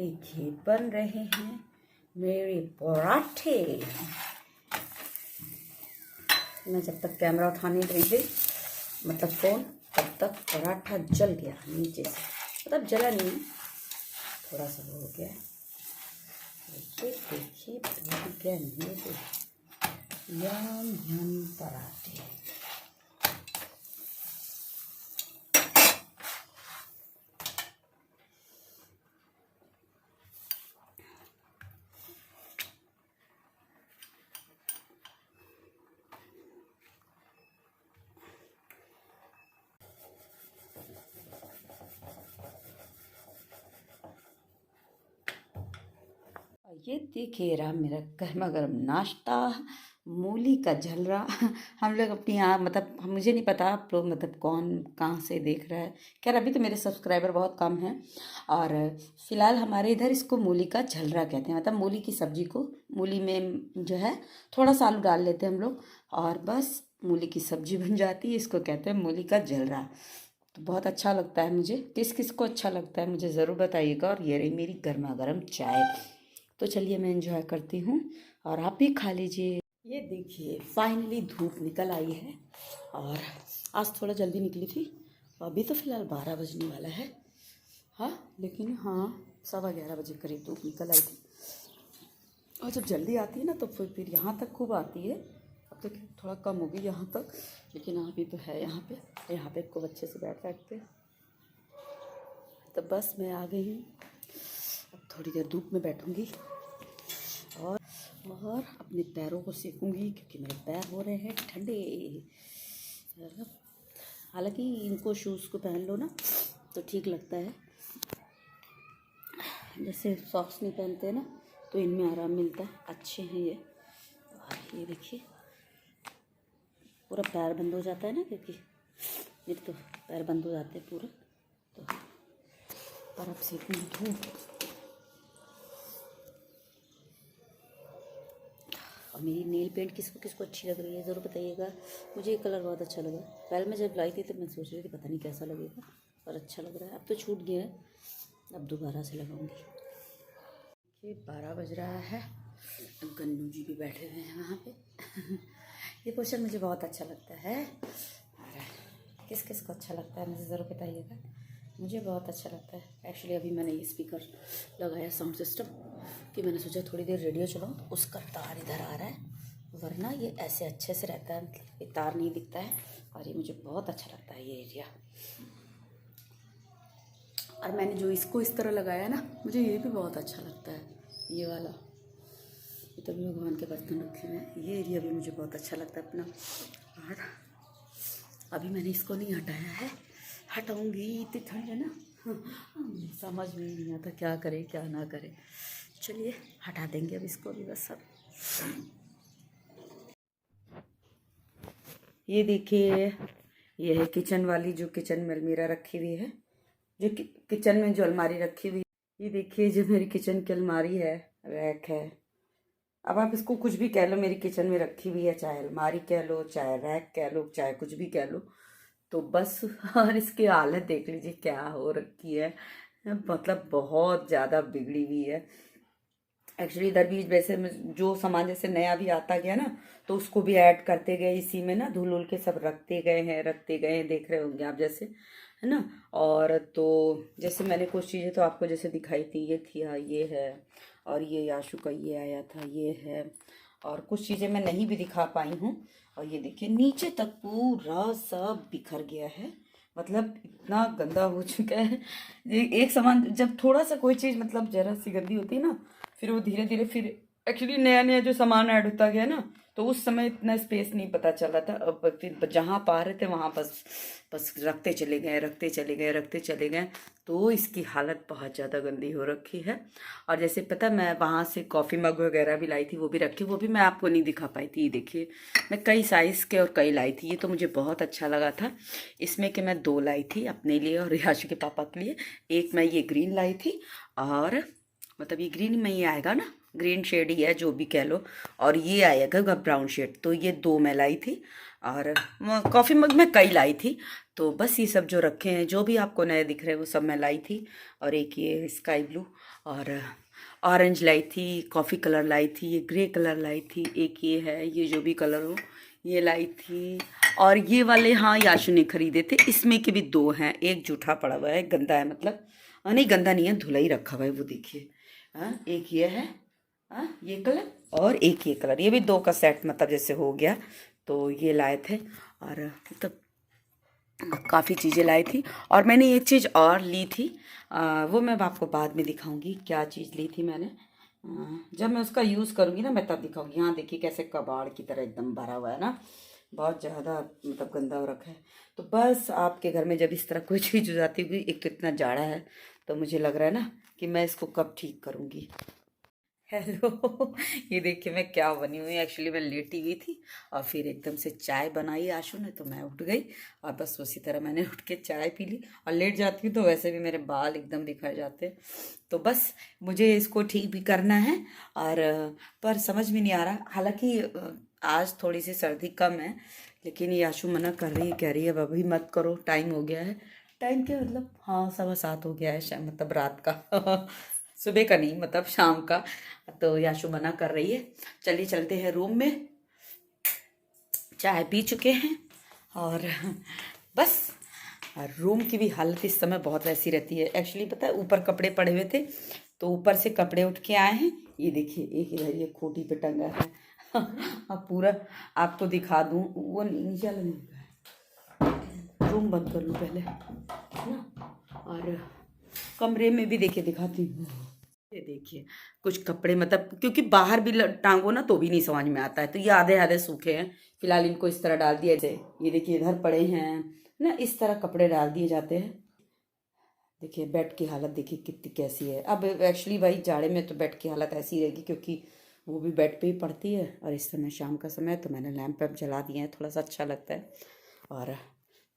देखिए बन रहे हैं मेरे पराठे। मैं जब तक कैमरा उठाने नहीं गई मतलब फ़ोन, तब तक पराठा जल गया नीचे से, मतलब जला नहीं, थोड़ा सा हो गया। देखिए बन गया मेरे यम यम पराठे। ये देखिए रहा मेरा गर्मा गर्म नाश्ता, मूली का झलरा। हम लोग अपनी यहाँ मतलब मुझे नहीं पता आप लोग मतलब कौन कहाँ से देख रहा है। खैर अभी तो मेरे सब्सक्राइबर बहुत कम हैं और फ़िलहाल हमारे इधर इसको मूली का झलरा कहते हैं। मतलब मूली की सब्ज़ी को मूली में जो है थोड़ा सा आलू डाल लेते हैं हम लोग और बस मूली की सब्ज़ी बन जाती है। इसको कहते हैं मूली का झलरा। तो बहुत अच्छा लगता है मुझे। किस किस को अच्छा लगता है मुझे ज़रूर बताइएगा। और ये रही मेरी गर्मा गर्म चाय। तो चलिए मैं एंजॉय करती हूँ और आप भी खा लीजिए। ये देखिए फाइनली धूप निकल आई है और आज थोड़ा जल्दी निकली थी। अभी तो फ़िलहाल 12 बजने वाला है। हाँ लेकिन हाँ 11:15 बजे करीब धूप निकल आई थी। और जब जल्दी आती है ना तो फिर यहाँ तक खूब आती है। अब तो थोड़ा कम होगी यहाँ तक, लेकिन अभी तो है यहाँ पे खूब अच्छे से बैठते। तो बस मैं आ गई हूँ। अब थोड़ी देर धूप में बैठूँगी और अपने पैरों को सेकूँगी क्योंकि मेरे पैर हो रहे हैं ठंडे। हालांकि इनको शूज़ को पहन लो ना तो ठीक लगता है, जैसे सॉक्स नहीं पहनते ना तो इनमें आराम मिलता है। अच्छे हैं ये। और ये देखिए पूरा पैर बंद हो जाता है ना, क्योंकि मेरे तो पैर बंद हो जाते हैं पूरा। तो पर अब सेकूँगी धूप। और मेरी नेल पेंट किसको किसको अच्छी लग रही है ज़रूर बताइएगा। मुझे ये कलर बहुत अच्छा लगा। पहले मैं जब लाई थी तो मैं सोच रही थी पता नहीं कैसा लगेगा, पर अच्छा लग रहा है। अब तो छूट गया है, अब दोबारा से लगाऊंगी। ये 12 बज रहा है। गन्नू जी भी बैठे हुए हैं वहाँ पे। ये पोस्टर मुझे बहुत अच्छा लगता है। और किस किस को अच्छा लगता है मुझे ज़रूर बताइएगा। मुझे बहुत अच्छा लगता है। एक्चुअली अभी मैंने ये स्पीकर लगाया साउंड सिस्टम कि मैंने सोचा थोड़ी देर रेडियो चलाऊँ, तो उसका तार इधर आ रहा है, वरना ये ऐसे अच्छे से रहता है, मतलब ये तार नहीं दिखता है। और ये मुझे बहुत अच्छा लगता है ये एरिया। और मैंने जो इसको इस तरह लगाया ना, मुझे ये भी बहुत अच्छा लगता है। ये वाला ये तो भी भगवान के बर्तन रखे हुए हैं। ये एरिया भी मुझे बहुत अच्छा लगता है अपना। और अभी मैंने इसको नहीं हटाया है, हटाऊंगी। इतनी ठंड है ना, समझ में नहीं आता क्या करे क्या ना करे। चलिए हटा देंगे अब इसको भी बस। सब ये देखिए ये है किचन वाली, जो किचन में अलमीरा रखी हुई है, जो किचन में जो अलमारी रखी हुई है। ये देखिए जो मेरी किचन की अलमारी है, रैक है। अब आप इसको कुछ भी कह लो, मेरी किचन में रखी हुई है, चाहे अलमारी कह लो, चाहे रैक कह लो, चाहे कुछ भी कह लो। तो बस और इसकी हालत देख लीजिए क्या हो रखी है, मतलब बहुत ज़्यादा बिगड़ी हुई है। एक्चुअली इधर भी वैसे जो सामान जैसे नया भी आता गया ना, तो उसको भी ऐड करते गए इसी में ना, धुल उल के सब रखते गए हैं, देख रहे होंगे आप जैसे, है ना। और तो जैसे मैंने कुछ चीज़ें तो आपको जैसे दिखाई थी, ये थी, हाँ ये है, और ये याशु का ये आया था, ये है। और कुछ चीज़ें मैं नहीं भी दिखा पाई हूँ। और ये देखिए नीचे तक पूरा सब बिखर गया है, मतलब इतना गंदा हो चुका है। एक सामान जब थोड़ा सा कोई चीज़ मतलब जरा सी गंदी होती है ना, फिर वो धीरे धीरे फिर एक्चुअली नया नया जो सामान ऐड होता गया ना, तो उस समय इतना स्पेस नहीं पता चला था। अब फिर जहाँ पा रहे थे वहाँ बस रखते चले गए। तो इसकी हालत बहुत ज़्यादा गंदी हो रखी है। और जैसे पता मैं वहाँ से कॉफ़ी मग वगैरह भी लाई थी, वो भी रखी, वो भी मैं आपको नहीं दिखा पाई थी। देखिए मैं कई साइज़ के और कई लाई थी। ये तो मुझे बहुत अच्छा लगा था इसमें कि मैं 2 लाई थी अपने लिए और रियाशु के पापा के लिए। एक मैं ये ग्रीन लाई थी, और मतलब ये ग्रीन में ही आएगा ना, ग्रीन शेड ही है जो भी कह लो, और ये आएगा ब्राउन शेड। तो ये 2 मैं लाई थी, और कॉफ़ी मग में कई लाई थी। तो बस ये सब जो रखे हैं, जो भी आपको नए दिख रहे हैं वो सब मैं लाई थी। और एक ये स्काई ब्लू, और ऑरेंज लाई थी, कॉफ़ी कलर लाई थी, ये ग्रे कलर लाई थी, एक ये है, ये जो भी कलर हो ये लाई थी। और ये वाले हाँ याशु ने खरीदे थे, इसमें के भी दो हैं, एक जूठा पड़ा हुआ है, गंदा है मतलब, नहीं गंदा नहीं है, धुला ही रखा हुआ है वो देखिए। हाँ एक ये है, हाँ ये कलर और एक ये कलर, ये भी दो का सेट मतलब जैसे हो गया। तो ये लाए थे और मतलब काफ़ी चीज़ें लाई थी। और मैंने एक चीज़ और ली थी, वो मैं आपको बाद में दिखाऊंगी क्या चीज़ ली थी मैंने। जब मैं उसका यूज़ करूँगी ना मैं तब दिखाऊंगी। यहाँ देखिए कैसे कबाड़ की तरह एकदम भरा हुआ है ना, बहुत ज़्यादा मतलब गंदा हो रखा है। तो बस आपके घर में जब इस तरह कोई चीज़ हो जाती होगी, एक तो इतना जाड़ा है, तो मुझे लग रहा है ना कि मैं इसको कब ठीक करूँगी। हेलो ये देखिए मैं क्या बनी हुई। एक्चुअली मैं लेटी हुई थी और फिर एकदम से चाय बनाई आशु ने, तो मैं उठ गई और बस उसी तरह मैंने उठ के चाय पी ली। और लेट जाती हूँ तो वैसे भी मेरे बाल एकदम बिखर जाते हैं, तो बस मुझे इसको ठीक भी करना है। और पर समझ में नहीं आ रहा, हालांकि आज थोड़ी सी सर्दी कम है, लेकिन ये आशु मना कर रही है, कह रही है अब अभी मत करो, टाइम हो गया है। टाइम क्या मतलब, हाँ 7:15 हो गया है शायद, मतलब रात का सुबह का नहीं मतलब शाम का। तो याशु मना कर रही है। चलिए चलते हैं रूम में, चाय पी चुके हैं और बस। और रूम की भी हालत इस समय बहुत वैसी रहती है। एक्चुअली पता है ऊपर कपड़े पड़े हुए थे, तो ऊपर से कपड़े उठ के आए हैं। ये देखिए एक इधर ये खोटी पे टंगा है अब पूरा आपको दिखा दूं, वो नीचे वाला नहीं है। रूम बंद कर लूँ पहले है ना। और कमरे में भी देखिए दिखाती हूँ। ये देखिए कुछ कपड़े मतलब, क्योंकि बाहर भी टांगो ना तो भी नहीं समझ में आता है, तो ये आधे आधे सूखे हैं। फिलहाल इनको इस तरह डाल दिए थे, ये देखिए इधर पड़े हैं ना, इस तरह कपड़े डाल दिए जाते हैं। देखिए बेड की हालत देखिए कितनी कैसी है। अब एक्चुअली भाई जाड़े में तो बेड की हालत ऐसी रहेगी, क्योंकि वो भी बेड पे ही पड़ती है। और इस समय शाम का समय है, तो मैंने लैंप वैम्प जला दिए हैं, थोड़ा सा अच्छा लगता है। और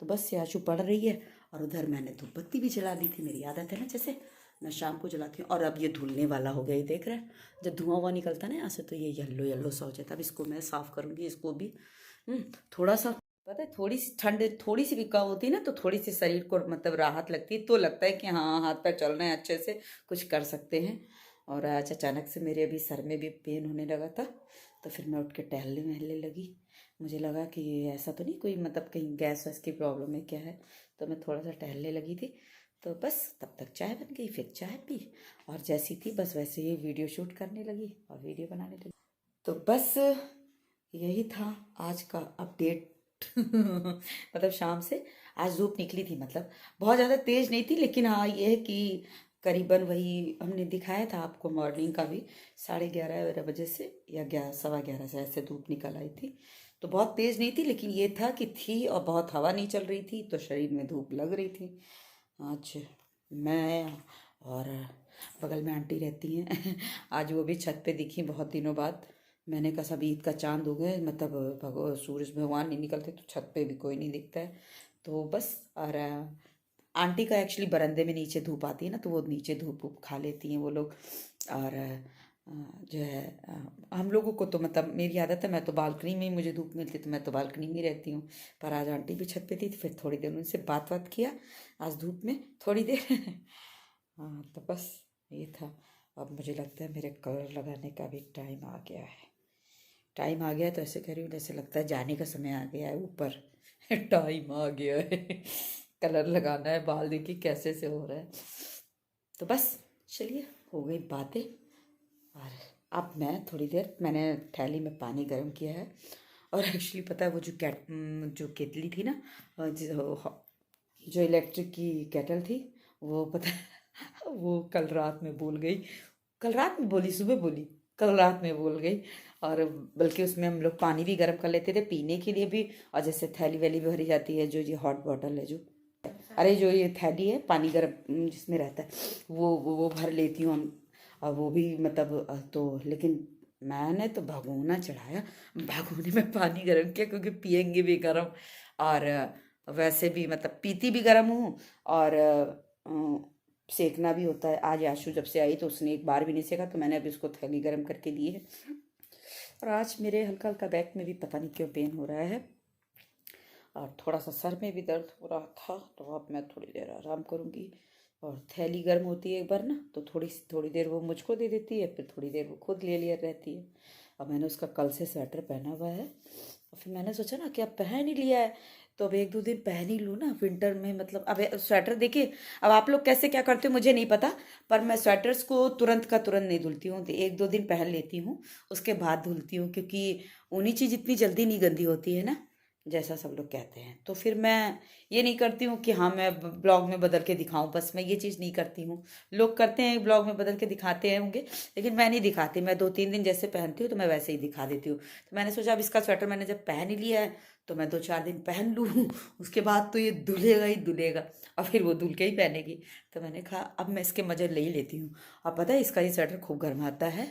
तो बस याशु पढ़ रही है और उधर मैंने धूप बत्ती भी जला दी थी, मेरी आदत है ना, जैसे मैं शाम को जलाती हूँ। और अब ये धुलने वाला हो गया, ये देख रहे हैं जब धुआं हुआ निकलता है ना यहाँ से, तो ये येल्लो येल्लो सा हो जाता है। अब इसको मैं साफ़ करूँगी, इसको भी थोड़ा सा पता है, थोड़ी सी ठंड थोड़ी सी भी कम होती है ना, तो थोड़ी सी शरीर को मतलब राहत लगती है, तो लगता है कि हाँ हाथ पैर चल रहे हैं अच्छे से, कुछ कर सकते हैं। और आज अचानक से मेरे अभी सर में भी पेन होने लगा था, तो फिर मैं उठ के टहलने वहलने लगी। मुझे लगा कि ऐसा तो नहीं कोई मतलब कहीं गैस वैस की प्रॉब्लम है क्या है, तो मैं थोड़ा सा टहलने लगी थी। तो बस तब तक चाय बन गई, फिर चाय पी और जैसी थी बस वैसे ही वीडियो शूट करने लगी और वीडियो बनाने लगी। तो बस यही था आज का अपडेट मतलब शाम से आज धूप निकली थी, मतलब बहुत ज़्यादा तेज़ नहीं थी, लेकिन हाँ ये है कि करीबन वही हमने दिखाया था आपको मॉर्निंग का भी, 11:30 बजे से या 11 सवा 11 से ऐसे धूप निकल आई थी। तो बहुत तेज़ नहीं थी, लेकिन ये था कि थी और बहुत हवा नहीं चल रही थी, तो शरीर में धूप लग रही थी। आज मैं और बगल में आंटी रहती हैं आज वो भी छत पे दिखी बहुत दिनों बाद। मैंने कहा सब ईद का चांद हो गए, मतलब सूरज भगवान नहीं निकलते, तो छत पे भी कोई नहीं दिखता है। तो बस और आंटी का एक्चुअली बरामदे में नीचे धूप आती है ना, तो वो नीचे धूप वूप खा लेती हैं वो लोग। और जो है हम लोगों को तो मतलब मेरी आदत है, मैं तो बालकनी में ही मुझे धूप मिलती, तो मैं तो बालकनी में ही रहती हूँ। पर आज आंटी भी छत पे थी, तो फिर थोड़ी देर उनसे बात बात किया आज धूप में थोड़ी देर हाँ तो बस ये था। अब मुझे लगता है मेरे कलर लगाने का भी टाइम आ गया है। टाइम आ गया है तो ऐसे कह रही हूँ जैसे लगता है जाने का समय आ गया है ऊपर टाइम आ गया है कलर लगाना है, बाल देखिए कैसे से हो रहा है। तो बस चलिए हो गई बातें। और अब मैं थोड़ी देर मैंने थैली में पानी गर्म किया है। और एक्चुअली पता है वो जो केतली थी ना, जो इलेक्ट्रिक की केटल थी, वो पता है वो कल रात में बोल गई, कल रात में बोली सुबह बोली, कल रात में बोल गई। और बल्कि उसमें हम लोग पानी भी गर्म कर लेते थे पीने के लिए भी, और जैसे थैली वैली भी भरी जाती है, जो ये हॉट बॉटल है जो, अरे जो ये थैली है पानी गर्म जिसमें रहता है, वो भर लेती हूँ हम। और वो भी मतलब तो लेकिन मैंने तो भगोना चढ़ाया, भगोने में पानी गर्म किया, क्योंकि पियेंगे भी गर्म और वैसे भी मतलब पीती भी गर्म हूँ और सेकना भी होता है। आज आशु जब से आई तो उसने एक बार भी नहीं सेका, तो मैंने अभी उसको थैली गर्म करके दी है। और आज मेरे हल्का हल्का बैक में भी पता नहीं क्यों पेन हो रहा है, और थोड़ा सा सर में भी दर्द हो रहा था, तो अब मैं थोड़ी देर आराम करूँगी, और थैली गर्म होती है एक बार ना, तो थोड़ी देर वो मुझको दे देती है, फिर थोड़ी देर वो खुद ले लिया रहती है। अब मैंने उसका कल से स्वेटर पहना हुआ है, और फिर मैंने सोचा ना कि अब पहन ही लिया है तो अब एक दो दिन पहन ही लूँ ना विंटर में। मतलब अब स्वेटर देखिए, अब आप लोग कैसे क्या करते हो मुझे नहीं पता, पर मैं स्वेटर्स को तुरंत का तुरंत नहीं धुलती हूँ, एक दो दिन पहन लेती हूँ, उसके बाद धुलती हूँ, क्योंकि ऊनी चीज़ इतनी जल्दी नहीं गंदी होती है ना, जैसा सब लोग कहते हैं। तो फिर मैं ये नहीं करती हूँ कि हाँ मैं ब्लॉग में बदल के दिखाऊं, बस मैं ये चीज़ नहीं करती हूँ। लोग करते हैं ब्लॉग में बदल के दिखाते हैं होंगे, लेकिन मैं नहीं दिखाती। मैं 2-3 दिन जैसे पहनती हूँ तो मैं वैसे ही दिखा देती हूँ। तो मैंने सोचा अब इसका स्वेटर मैंने जब पहन ही लिया है तो मैं 2-4 दिन पहन लूँ उसके बाद तो ये धुलेगा ही धुलेगा, और फिर वो धुल के ही पहनेगी। तो मैंने कहा अब मैं इसके मजे ले ही लेती हूँ। अब पता है इसका ये स्वेटर खूब गर्म आता है,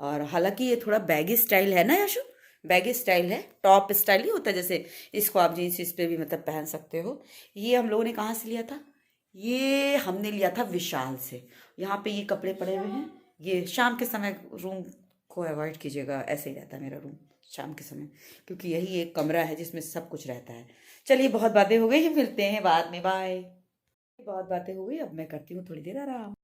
और हालांकि ये थोड़ा बैगी स्टाइल है ना यशु, बैगी स्टाइल है, टॉप स्टाइल ही होता है, जैसे इसको आप जीन्स इस पे भी मतलब पहन सकते हो। ये हम लोगों ने कहाँ से लिया था, ये हमने लिया था विशाल से। यहाँ पे ये कपड़े पड़े हुए हैं। ये शाम के समय रूम को अवॉइड कीजिएगा, ऐसे ही रहता है मेरा रूम शाम के समय, क्योंकि यही एक कमरा है जिसमें सब कुछ रहता है। चलिए बहुत बातें हो गई, मिलते हैं बाद में, बाय। बहुत बातें हो गई, अब मैं करती हूँ थोड़ी देर आराम।